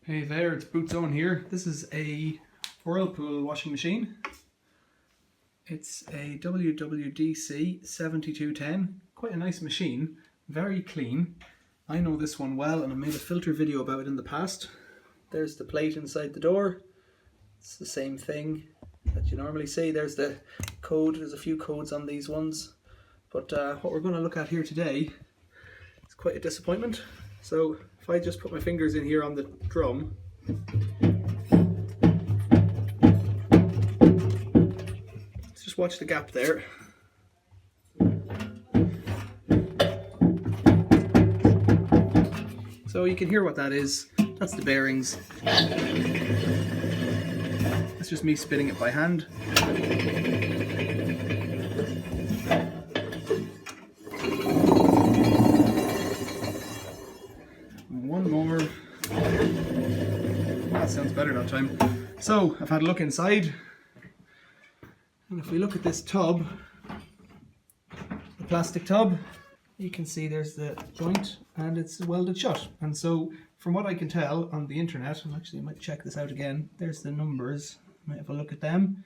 Hey there, it's Bootzone here. This is a Whirlpool washing machine. It's a WWDC 7210. Quite a nice machine, very clean. I know this one well and I made a filter video about it in the past. There's the plate inside the door. It's the same thing that you normally see. There's the code. There's a few codes on these ones. But what we're going to look at here today is quite a disappointment. So if I just put my fingers in here on the drum, let's just watch the gap there. So you can hear what that is. That's the bearings. It's just me spinning it by hand. One more. That sounds better that time. So I've had a look inside, and if we look at this tub, the plastic tub, you can see there's the joint and it's welded shut. And so from what I can tell on the internet, and actually I might check this out again, there's the numbers, might have a look at them.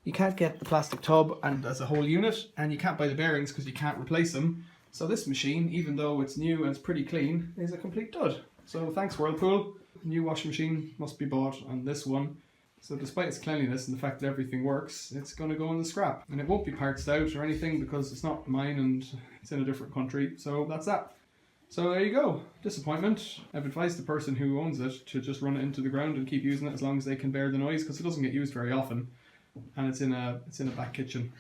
You can't get the plastic tub and as a whole unit, and you can't buy the bearings because you can't replace them. So this machine, even though it's new and it's pretty clean, is a complete dud. So thanks Whirlpool. A new washing machine must be bought on this one. So despite its cleanliness and the fact that everything works, it's going to go in the scrap. And it won't be parts out or anything because it's not mine and it's in a different country. So that's that. So there you go. Disappointment. I've advised the person who owns it to just run it into the ground and keep using it as long as they can bear the noise, because it doesn't get used very often. And it's in a back kitchen.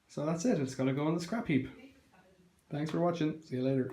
So that's it. It's got to go in the scrap heap. Thanks for watching. See you later.